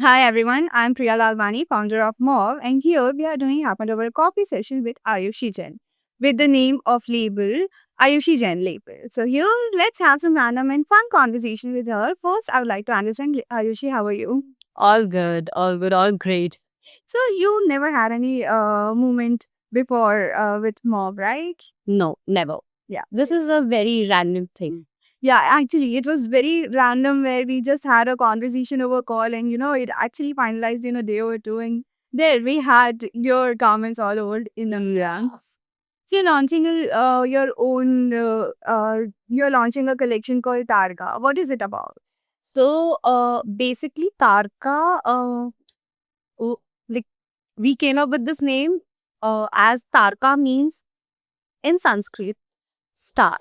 Hi everyone, I'm Priya Lalwani, founder of Mov, and here we are doing half an hour coffee session with Ayushi Jain with the name of label Ayushi Jain label. So here, let's have some random and fun conversation with her. First, I would like to understand Ayushi, how are you? All good, all good, all great. So you never had any moment before with Mov, right? No, never. Yeah. This is a very random thing. Yeah, actually, it was very random where we just had a conversation over call and it actually finalized in a day or two. And there we had your comments all over in the reacts. So you're launching you're launching a collection called Targa. What is it about? So, basically, Tarka, oh, like we came up with this name as Tarka means in Sanskrit star.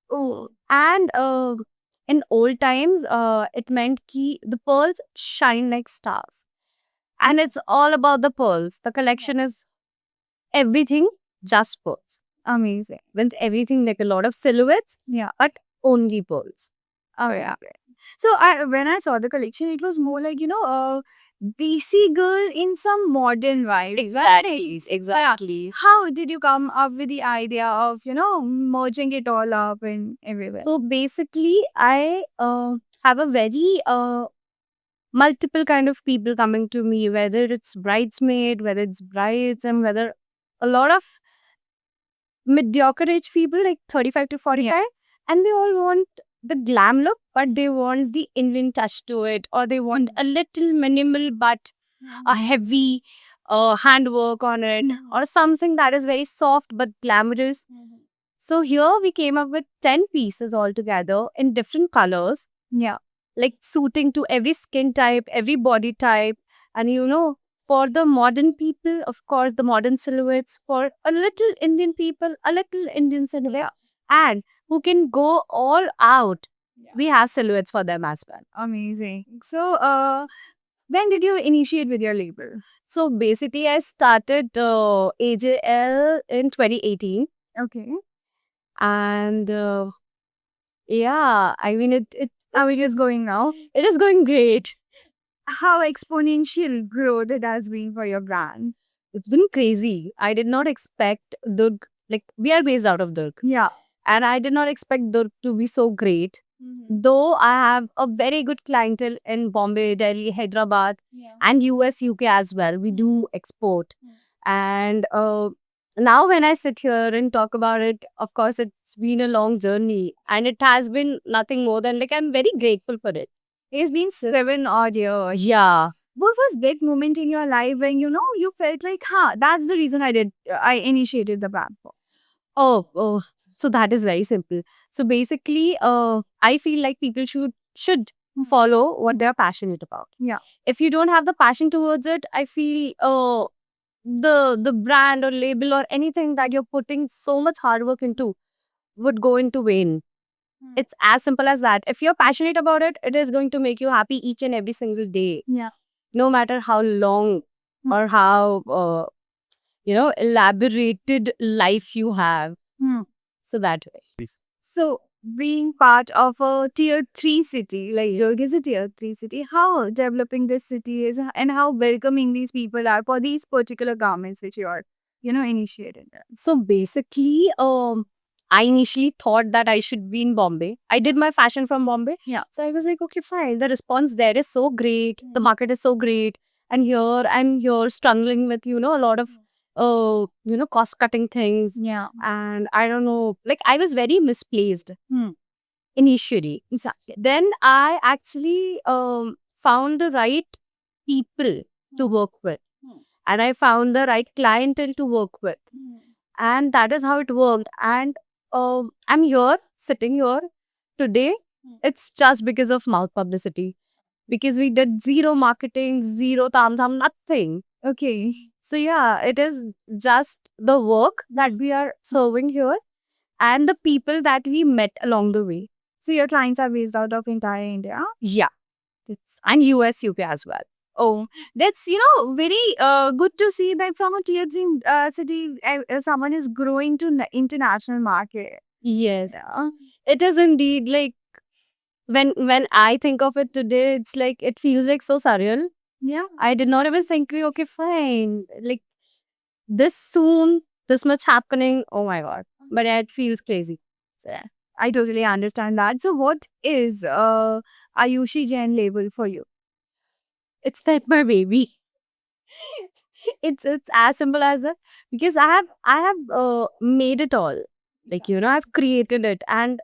Oh, and in old times, it meant ki the pearls shine like stars, and it's all about the pearls. The collection is everything just pearls. Amazing. With everything like a lot of silhouettes, Yeah. but only pearls. Oh, yeah. So when I saw the collection, it was more like, DC girl in some modern vibes. Exactly, Right? exactly. How did you come up with the idea of, merging it all up and everywhere? So basically, I have a very multiple kind of people coming to me, whether it's bridesmaid, whether it's brides, and whether a lot of mediocre age people like 35 to 45, and they all want the glam look, but they want the Indian touch to it, or they want a little minimal but a heavy handwork on it, or something that is very soft but glamorous. So here we came up with 10 pieces altogether in different colors, Yeah. like suiting to every skin type, every body type. And for the modern people, of course, the modern silhouettes, for a little Indian people, a little Indian silhouette. And who can go all out, we have silhouettes for them as well. Amazing. So, when did you initiate with your label? So basically, I started AJL in 2018. Okay. And yeah, I mean, How it is going now? it is going great. How exponential growth it has been for your brand. It's been crazy. I did not expect Durg, like, we are based out of Durg. Yeah. And I did not expect Durg to be so great. Though I have a very good clientele in Bombay, Delhi, Hyderabad, and US, UK as well. We do export. And now when I sit here and talk about it, of course, it's been a long journey. And it has been nothing more than, like, I'm very grateful for it. It's been 7 odd years. Yeah. What was that moment in your life when you felt like, that's the reason I initiated the brand for? Oh, so that is very simple. So basically, I feel like people should follow what they're passionate about. Yeah. If you don't have the passion towards it, I feel the brand or label or anything that you're putting so much hard work into would go into vain. It's as simple as that. If you're passionate about it, it is going to make you happy each and every single day, Yeah. no matter how long or how elaborated life you have. Hmm. So that way. So, being part of a tier 3 city, like York is a tier 3 city, how developing this city is and how welcoming these people are for these particular garments which you are, initiated. So basically, I initially thought that I should be in Bombay. I did my fashion from Bombay. Yeah. So I was like, okay, fine. The response there is so great. The market is so great. And here I'm here struggling with, a lot of, cost cutting things. Yeah. And I don't know, like, I was very misplaced Hmm. initially. Exactly. Then I actually found the right people to work with. And I found the right clientele to work with. And that is how it worked. And I'm here, sitting here today. It's just because of mouth publicity. Because we did zero marketing, zero tam, nothing. Okay. So yeah, it is just the work that we are serving here and the people that we met along the way. So, your clients are based out of entire India? Yeah. And US, UK as well. Oh, that's very good to see that from a tier 3 city, someone is growing to international market. Yes. Yeah. It is indeed like when I think of it today, it's like it feels like so surreal. Yeah. I did not even think, okay, fine. Like this soon, this much happening. Oh my God. But yeah, it feels crazy. So, yeah. I totally understand that. So what is Ayushi Jain label for you? It's like my baby. It's as simple as that, because I have made it all. Like, I've created it, and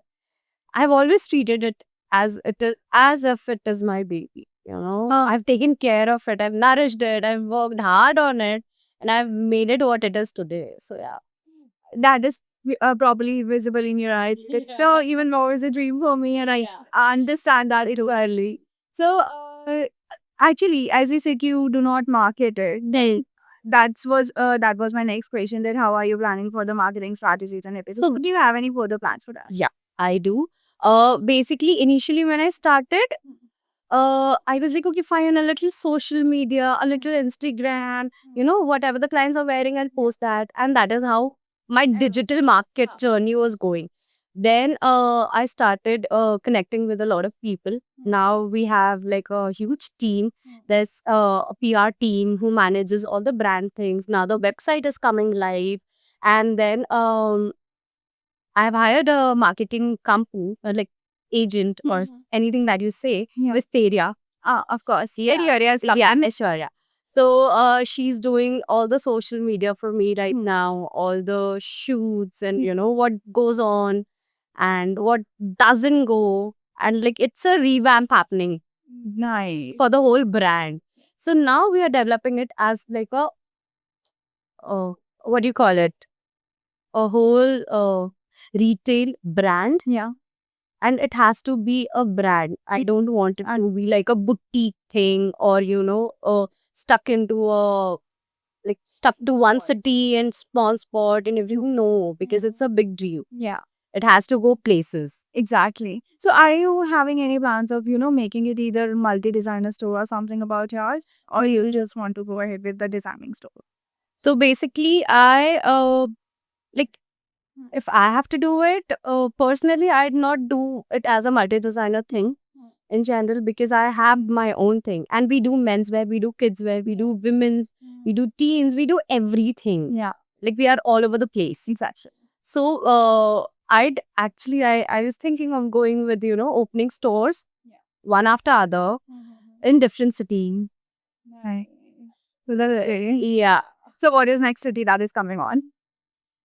I've always treated it as if it is my baby. I've taken care of it. I've nourished it. I've worked hard on it, and I've made it what it is today. So yeah. That is probably visible in your eyes. So even more is a dream for me, and I understand that it early. So actually, as you said, you do not market it. Then that was my next question. That how are you planning for the marketing strategies and episodes? So do you have any further plans for that? Yeah, I do. Basically, initially when I started, I was like, okay, fine, a little social media, a little Instagram, whatever the clients are wearing, I'll post that. And that is how my digital market journey was going. Then I started connecting with a lot of people. Now we have like a huge team. There's a PR team who manages all the brand things. Now the website is coming live. And then I've hired a marketing company, like agent or anything that you say, Yeah. Wisteria. Of course. Yeah. Very areas. Yeah, Aishwarya. So she's doing all the social media for me right now, all the shoots and what goes on and what doesn't go. And like it's a revamp happening Nice. for the whole brand. So now we are developing it as like a what do you call it? A whole retail brand. Yeah. And it has to be a brand. I don't want it to be like a boutique thing or, stuck into stuck to one city and small spot and everything. No, because it's a big dream. Yeah. It has to go places. Exactly. So are you having any plans of, making it either multi-designer store or something about yours? Or you just want to go ahead with the designing store? So basically, I like if I have to do it, personally, I'd not do it as a multi-designer thing in general, because I have my own thing. And we do menswear, we do kidswear, we do women's, we do teens, we do everything. Yeah. Like we are all over the place. Exactly. So I was thinking of going with, opening stores one after other in different cities. Nice. Yeah. Yeah. So what is next city that is coming on?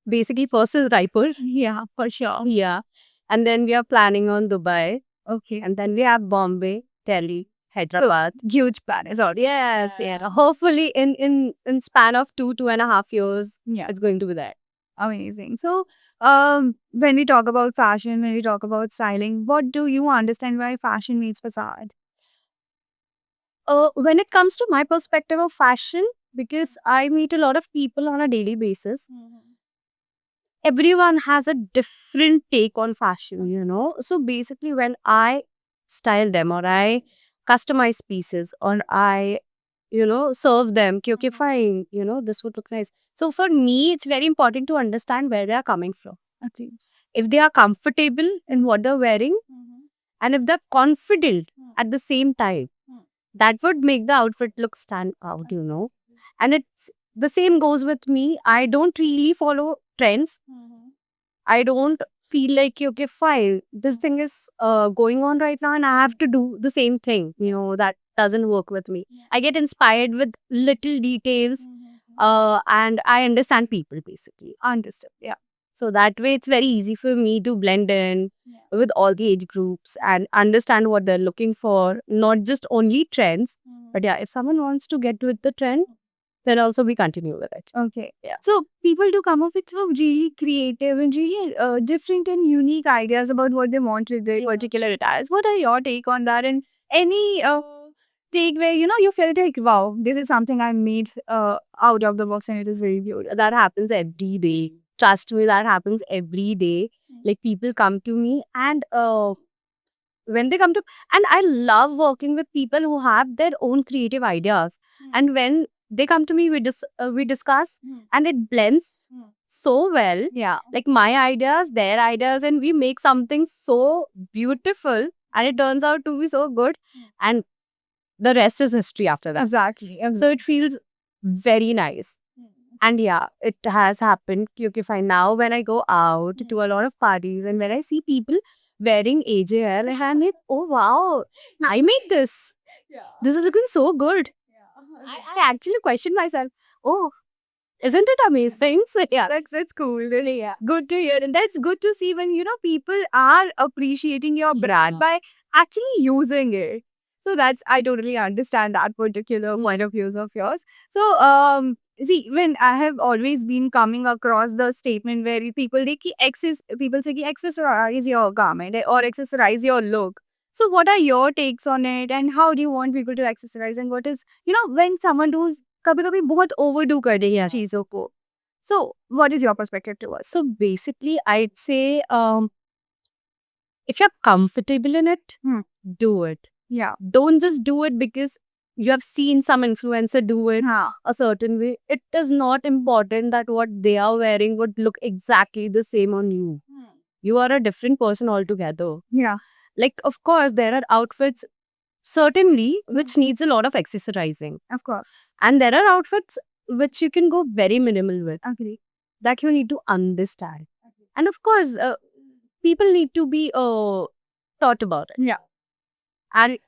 Basically, first is Raipur. Yeah, for sure. Yeah. And then we are planning on Dubai. Okay. And then we have Bombay, Delhi, Hyderabad. Huge plan is already. Yes, yeah. Hopefully in span of 2.5 years, Yeah. it's going to be there. Amazing. So, when we talk about fashion, when we talk about styling, what do you understand by fashion meets facade? When it comes to my perspective of fashion, because I meet a lot of people on a daily basis, everyone has a different take on fashion, So basically, when I style them or I customize pieces or I, serve them, ki, okay, fine, this would look nice. So for me, it's very important to understand where they are coming from. Okay. If they are comfortable in what they're wearing and if they're confident at the same time, that would make the outfit look stand out, And it's the same goes with me. I don't really follow trends. I don't feel like, okay, fine, this thing is going on right now and I have to do the same thing. That doesn't work with me. I get inspired with little details and I understand people basically. Understood. Yeah. So that way, it's very easy for me to blend in with all the age groups and understand what they're looking for, not just only trends. But yeah, if someone wants to get with the trend, then also we continue with it. Okay. Yeah. So people do come up with some really creative and really different and unique ideas about what they want with their particular attires. What are your take on that? And any take where you felt like, wow, this is something I made out of the box and it is very beautiful. That happens every day. Trust me, that happens every day. Like people come to me and when they come to, and I love working with people who have their own creative ideas. And when they come to me, we discuss and it blends so well. Yeah. Like my ideas, their ideas, and we make something so beautiful and it turns out to be so good. And the rest is history after that. Exactly. So it feels very nice. And yeah, it has happened. Because now when I go out to a lot of parties and when I see people wearing AJL, and it, oh wow, I made this. This is looking so good. I actually question myself. Oh, isn't it amazing? So yeah, That's cool. Really, yeah. Good to hear. And that's good to see when, people are appreciating your brand by actually using it. So I totally understand that particular point of views of yours. So, see, when I have always been coming across the statement where people say ki accessorize your garment or accessorize your look. So what are your takes on it and how do you want people to accessorize and what is, when someone does कभी कभी बहुत overdo कर देगी Yeah. चीजों को. So what is your perspective towards? So basically, I'd say if you're comfortable in it, do it. Yeah. Don't just do it because you have seen some influencer do it हाँ. a certain way. It is not important that what they are wearing would look exactly the same on you. You are a different person altogether. Yeah. Like, of course, there are outfits certainly which needs a lot of accessorizing. Of course. And there are outfits which you can go very minimal with. Agree. That you need to understand. And of course, people need to be taught about it. Yeah. And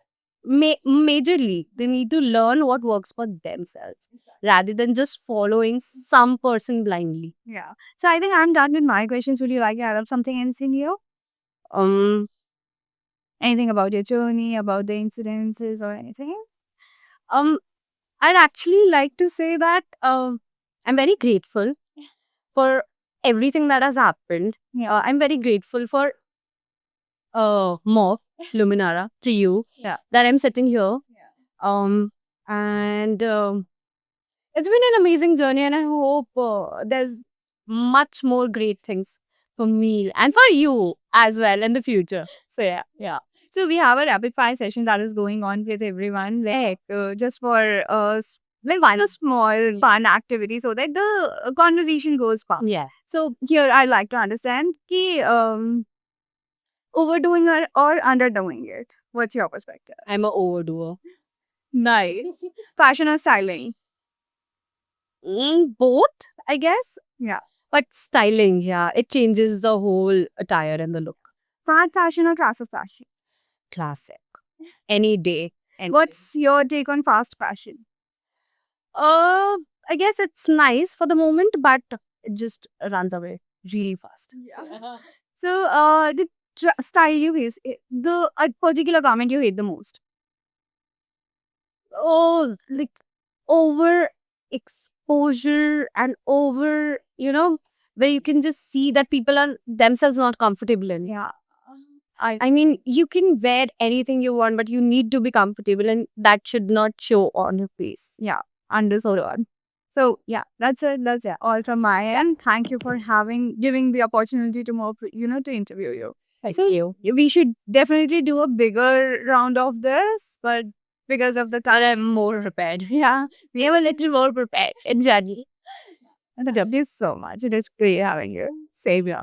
majorly, they need to learn what works for themselves rather than just following some person blindly. Yeah. So I think I'm done with my questions. Would you like to add up something else in here? Um, Anything about your journey, about the incidences or anything? I'd actually like to say that I'm very grateful for everything that has happened. Yeah. I'm very grateful for Morph, Luminara, to you, Yeah. that I'm sitting here. And it's been an amazing journey, and I hope there's much more great things for me and for you as well in the future. So yeah. So we have a rapid fire session that is going on with everyone, like just for like one small fun activity so that the conversation goes fast. Yeah. So here I like to understand ki overdoing or underdoing it. What's your perspective? I'm a overdoer. Nice. Fashion or styling? Both, I guess. Yeah. But styling, yeah, it changes the whole attire and the look. Fast fashion or classic fashion? Classic. Any day. And What's your take on fast fashion? I guess it's nice for the moment, but it just runs away really fast. So, the style you use, the particular garment you hate the most. Oh, like over exposure and over, where you can just see that people are themselves not comfortable in. Yeah. I mean, you can wear anything you want, but you need to be comfortable, and that should not show on your face. Yeah. Understood. So yeah, that's it. That's all from my end. Thank you for giving the opportunity to to interview you. Thank So- you. We should definitely do a bigger round of this, but because of the time, I'm more prepared. yeah. We have a little more prepared in January. Thank you so much. It is great having you. Same here.